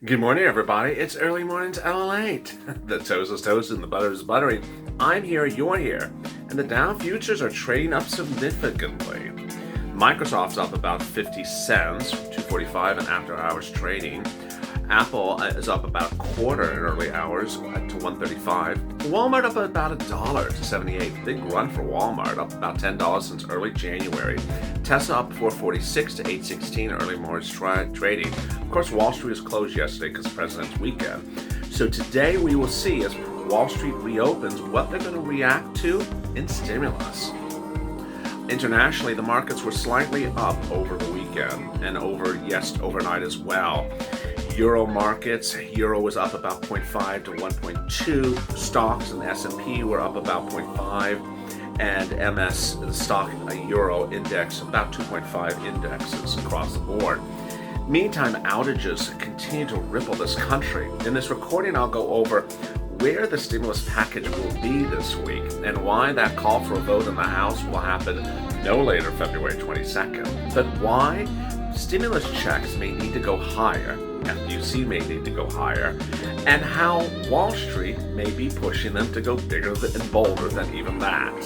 Good morning, everybody. It's early morning's LALATE. The toast is toast and the butter is buttery. I'm here, you're here, and the Dow futures are trading up significantly. Microsoft's up about 50 cents, 245 in after-hours trading. Apple is up about a quarter in early hours to 135. Walmart up about $1 to 78. Big run for Walmart, up about $10 since early January. Tesla up 446 to 816 early morning trading. Of course, Wall Street was closed yesterday because of President's Weekend. So today we will see, as Wall Street reopens, what they're going to react to in stimulus. Internationally, the markets were slightly up over the weekend and overnight as well. Euro markets, euro was up about 0.5 to 1.2. Stocks in the S&P were up about 0.5, and MS, the stock euro index, about 2.5 indexes across the board. Meantime, outages continue to ripple this country. In this recording, I'll go over where the stimulus package will be this week and why that call for a vote in the House will happen no later February 22nd. But why stimulus checks may need to go higher, FUC may need to go higher, and how Wall Street may be pushing them to go bigger and bolder than even that.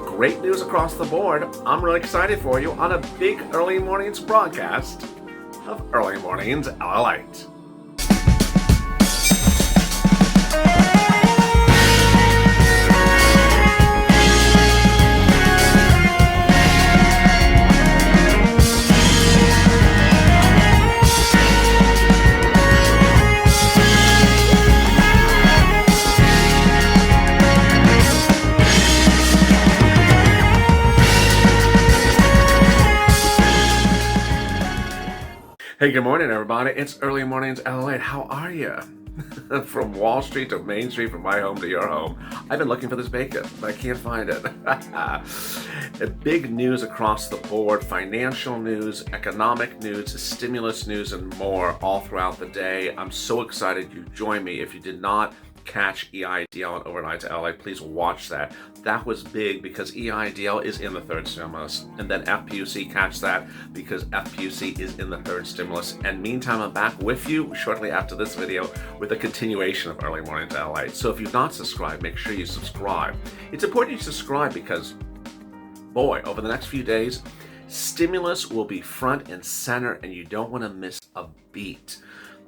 Great news across the board. I'm really excited for you on a big early mornings broadcast of Early Mornings LALATE. Hey, good morning, everybody. It's Early Mornings LALATE. How are you? From Wall Street to Main Street, from my home to your home. I've been looking for this bacon, but I can't find it. Big news across the board, financial news, economic news, stimulus news, and more all throughout the day. I'm so excited you joined me. If you did not catch EIDL and Overnight to LA, please watch that. That was big because EIDL is in the third stimulus, and then FPUC, catch that because FPUC is in the third stimulus. And meantime, I'm back with you shortly after this video with a continuation of Early Morning to LA. So if you've not subscribed, make sure you subscribe. It's important you subscribe because, boy, over the next few days, stimulus will be front and center, and you don't want to miss a beat.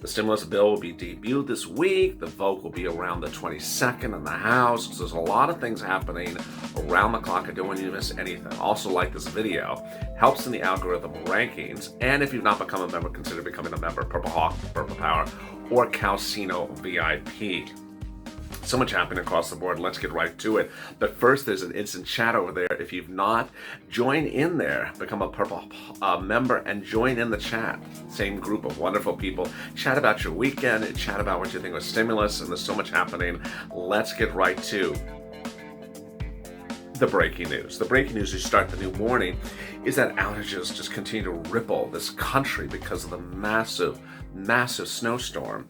The stimulus bill will be debuted this week. The vote will be around the 22nd in the House. So there's a lot of things happening around the clock. I don't want you to miss anything. Also, like this video, helps in the algorithm rankings. And if you've not become a member, consider becoming a member. Purple Hawk, Purple Power, or Calcino VIP. So much happening across the board. Let's get right to it. But first, there's an instant chat over there. If you've not, join in there. Become a Purple member and join in the chat. Same group of wonderful people. Chat about your weekend. Chat about what you think of stimulus. And there's so much happening. Let's get right to the breaking news. The breaking news as you start the new morning is that outages just continue to ripple this country because of the massive snowstorm.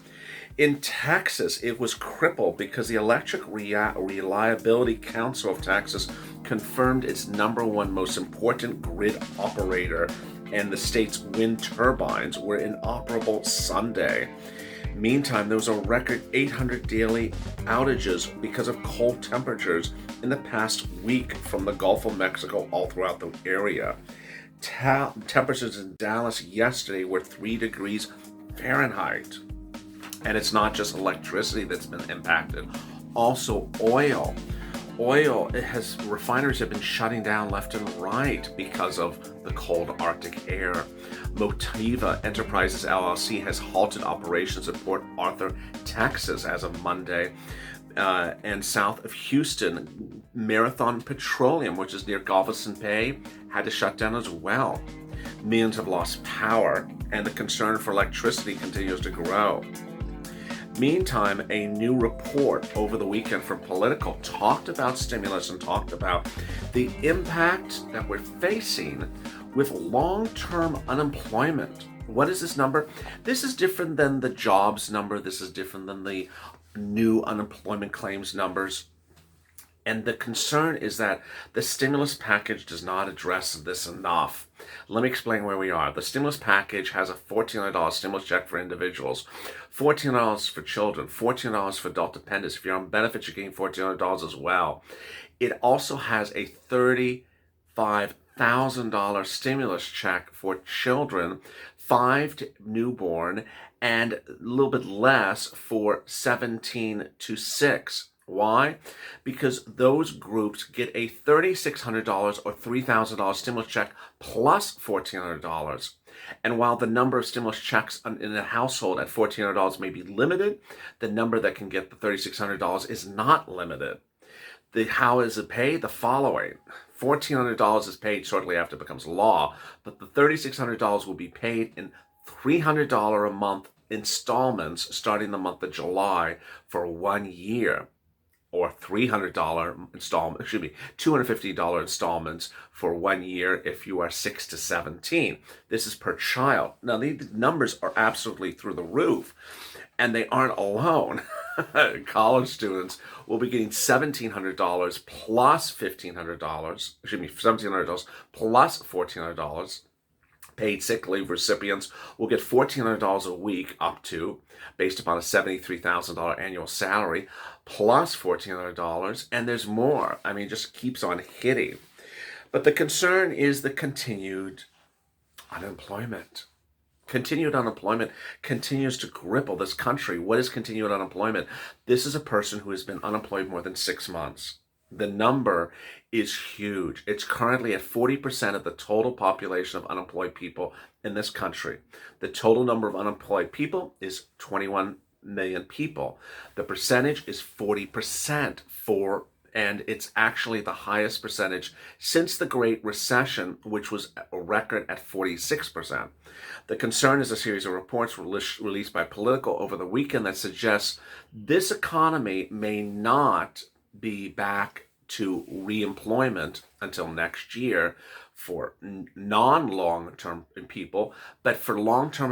In Texas, it was crippled because the Electric Reliability Council of Texas confirmed its #1 most important grid operator, and the state's wind turbines were inoperable Sunday. Meantime, there was a record 800 daily outages because of cold temperatures in the past week from the Gulf of Mexico all throughout the area. Temperatures in Dallas yesterday were 3 degrees Fahrenheit. And it's not just electricity that's been impacted, also oil. Refineries have been shutting down left and right because of the cold Arctic air. Motiva Enterprises LLC has halted operations at Port Arthur, Texas as of Monday. And south of Houston, Marathon Petroleum, which is near Galveston Bay, had to shut down as well. Millions have lost power, and the concern for electricity continues to grow. Meantime, a new report over the weekend from Political talked about stimulus and talked about the impact that we're facing with long-term unemployment. What is this number? This is different than the jobs number. This is different than the new unemployment claims numbers. And the concern is that the stimulus package does not address this enough. Let me explain where we are. The stimulus package has a $1,400 stimulus check for individuals, $1,400 for children, $1,400 for adult dependents. If you're on benefits, you're getting $1,400 as well. It also has a $35,000 stimulus check for children, 5 to newborn, and a little bit less for 17 to 6. Why? Because those groups get a $3,600 or $3,000 stimulus check plus $1,400. And while the number of stimulus checks in a household at $1,400 may be limited, the number that can get the $3,600 is not limited. How is it paid? The following. $1,400 is paid shortly after it becomes law, but the $3,600 will be paid in $300 a month installments starting the month of July for 1 year. Or $300 installment, $250 installments for 1 year if you are 6 to 17. This is per child. Now, these numbers are absolutely through the roof, and they aren't alone. College students will be getting $1,700 plus $1,500, $1,700 plus $1,400. Paid sick leave recipients will get $1,400 a week up to, based upon a $73,000 annual salary, plus $1,400, and there's more. I mean, it just keeps on hitting. But the concern is the continued unemployment. Continued unemployment continues to cripple this country. What is continued unemployment? This is a person who has been unemployed more than 6 months. The number is huge. It's currently at 40% of the total population of unemployed people in this country. The total number of unemployed people is 21 million people. The percentage is 40%, and it's actually the highest percentage since the Great Recession, which was a record at 46%. The concern is a series of reports released by Politico over the weekend that suggests this economy may not be back to reemployment until next year for non-long-term people, but for long-term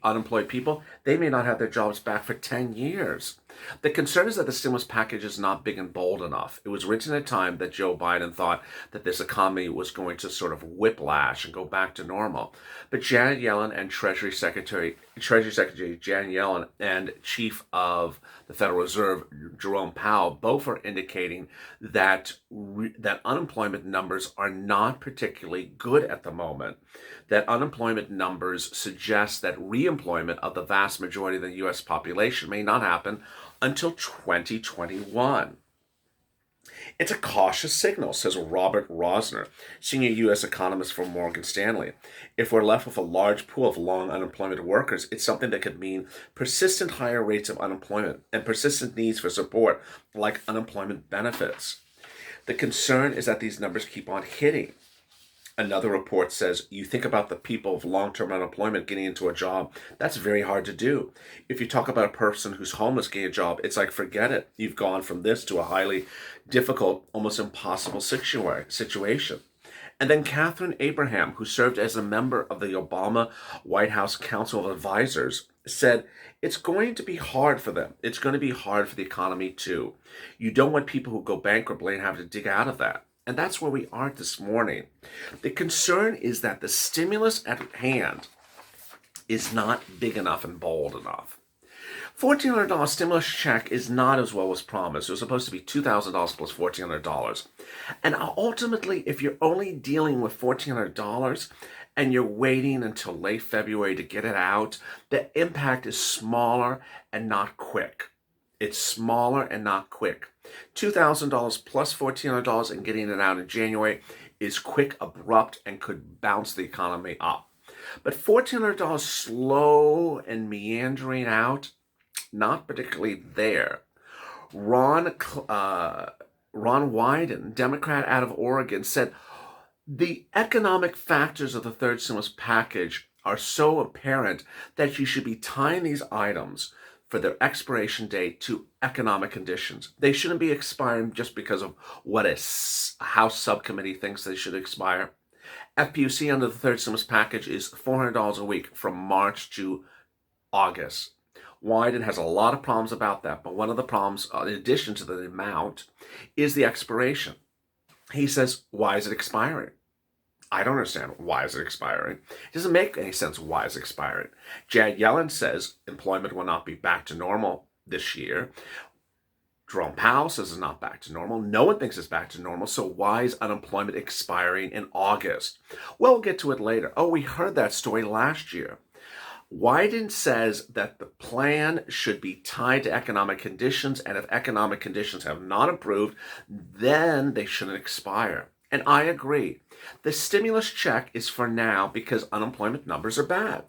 unemployed people, they may not have their jobs back for 10 years. The concern is that the stimulus package is not big and bold enough. It was written at a time that Joe Biden thought that this economy was going to sort of whiplash and go back to normal. But Janet Yellen and Treasury Secretary Janet Yellen and Chief of the Federal Reserve Jerome Powell both are indicating that that unemployment numbers are not particularly good at the moment. That unemployment numbers suggest that reemployment of the vast majority of the U.S. population may not happen until 2021. It's a cautious signal, says Robert Rosner, senior U.S. economist for Morgan Stanley. If we're left with a large pool of long unemployment workers, it's something that could mean persistent higher rates of unemployment and persistent needs for support, like unemployment benefits. The concern is that these numbers keep on hitting. Another report says, you think about the people of long-term unemployment getting into a job, that's very hard to do. If you talk about a person who's homeless getting a job, it's like, forget it. You've gone from this to a highly difficult, almost impossible situation. And then Catherine Abraham, who served as a member of the Obama White House Council of Advisors, said, it's going to be hard for them. It's going to be hard for the economy too. You don't want people who go bankrupt and have to dig out of that. And that's where we are this morning. The concern is that the stimulus at hand is not big enough and bold enough. $1,400 stimulus check is not as well as promised. It was supposed to be $2,000 plus $1,400. And ultimately, if you're only dealing with $1,400 and you're waiting until late February to get it out, the impact is smaller and not quick. It's smaller and not quick. $2,000 plus $1,400 and getting it out in January is quick, abrupt, and could bounce the economy up. But $1,400 slow and meandering out, not particularly there. Ron Wyden, Democrat out of Oregon, said the economic factors of the third stimulus package are so apparent that you should be tying these items for their expiration date to economic conditions. They shouldn't be expiring just because of what a House subcommittee thinks they should expire. FPUC under the third stimulus package is $400 a week from March to August. Wyden has a lot of problems about that, but one of the problems, in addition to the amount, is the expiration. He says, why is it expiring? I don't understand. Why is it expiring? It doesn't make any sense why it's expiring. Janet Yellen says employment will not be back to normal this year. Jerome Powell says it's not back to normal. No one thinks it's back to normal. So why is unemployment expiring in August? Well, we'll get to it later. Oh, we heard that story last year. Wyden says that the plan should be tied to economic conditions, and if economic conditions have not improved, then they shouldn't expire. And I agree. The stimulus check is for now because unemployment numbers are bad.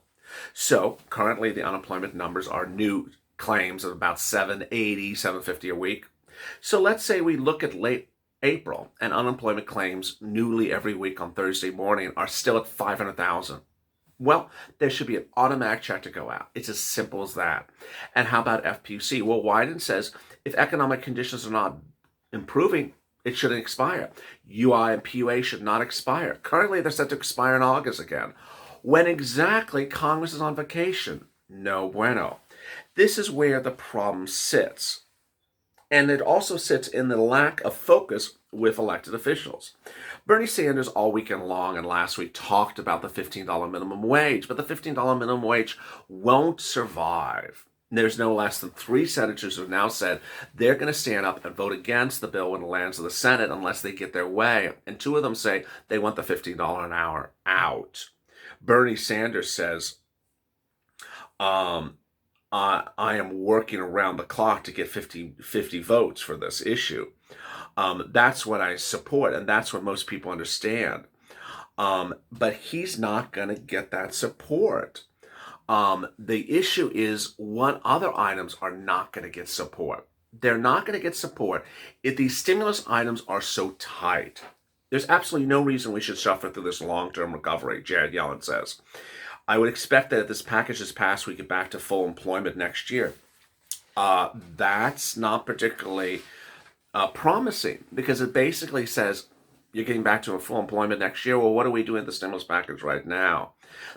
So currently the unemployment numbers are new claims of about 780, 750 a week. So let's say we look at late April and unemployment claims newly every week on Thursday morning are still at 500,000. Well, there should be an automatic check to go out. It's as simple as that. And how about FPUC? Well, Wyden says if economic conditions are not improving, it shouldn't expire. UI and PUA should not expire. Currently, they're set to expire in August again. When exactly Congress is on vacation? No bueno. This is where the problem sits. And it also sits in the lack of focus with elected officials. Bernie Sanders all weekend long and last week talked about the $15 minimum wage, but the $15 minimum wage won't survive. There's no less than 3 senators who have now said they're going to stand up and vote against the bill when it lands in the Senate unless they get their way. And 2 of them say they want the $15 an hour out. Bernie Sanders says, I am working around the clock to get 50 votes for this issue. That's what I support, and that's what most people understand. But he's not going to get that support. The issue is what other items are not going to get support. They're not going to get support if these stimulus items are so tight. There's absolutely no reason we should suffer through this long-term recovery, Janet Yellen says. I would expect that if this package is passed, we get back to full employment next year. That's not particularly promising because it basically says you're getting back to a full employment next year. Well, what are we doing with the stimulus package right now?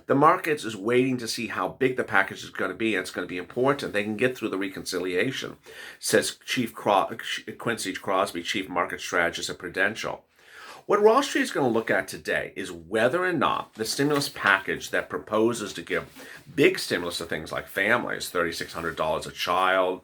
The markets is waiting to see how big the package is going to be, and it's going to be important. They can get through the reconciliation, says Quincy Crosby, Chief Market Strategist at Prudential. What Wall Street is going to look at today is whether or not the stimulus package that proposes to give big stimulus to things like families, $3,600 a child,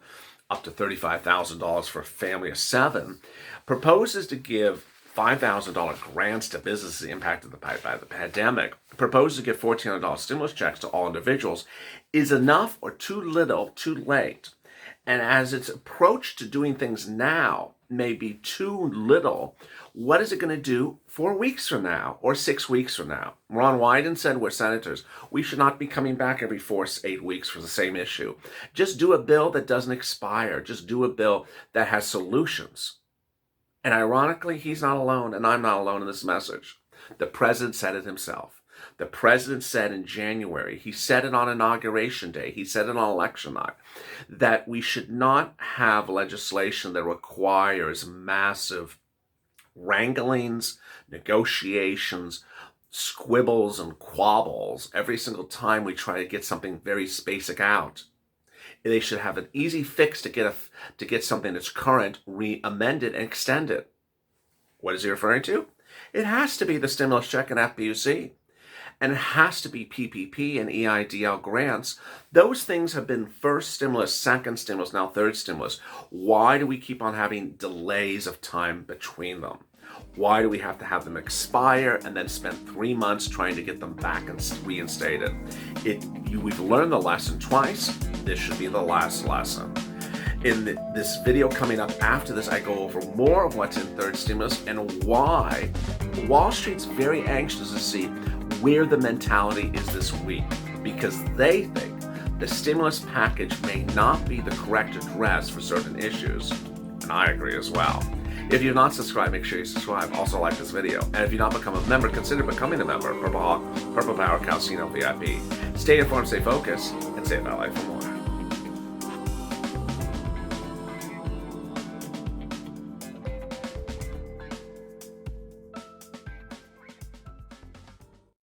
up to $35,000 for a family of 7, proposes to give $5,000 grants to businesses impacted by the pandemic, proposes to give $1,400 stimulus checks to all individuals, is enough or too little, too late. And as its approach to doing things now may be too little, what is it going to do 4 weeks from now or 6 weeks from now? Ron Wyden said we're senators. We should not be coming back every 4-8 weeks for the same issue. Just do a bill that doesn't expire. Just do a bill that has solutions. And ironically, he's not alone, and I'm not alone in this message. The president said it himself. The president said in January, he said it on Inauguration Day, he said it on election night, that we should not have legislation that requires massive wranglings, negotiations, squibbles, and quabbles every single time we try to get something very basic out. They should have an easy fix to get something that's current, amended, and extended. What is he referring to? It has to be the stimulus check and FPUC. And it has to be PPP and EIDL grants. Those things have been first stimulus, second stimulus, now third stimulus. Why do we keep on having delays of time between them? Why do we have to have them expire and then spend 3 months trying to get them back and reinstated? We've learned the lesson twice. This should be the last lesson. In this video coming up after this, I go over more of what's in third stimulus and why Wall Street's very anxious to see where the mentality is this week, because they think the stimulus package may not be the correct address for certain issues. And I agree as well. If you're not subscribed, make sure you subscribe. Also like this video. And if you've not become a member, consider becoming a member of Purple Power Casino VIP. Stay informed, stay focused, and stay in LA for more.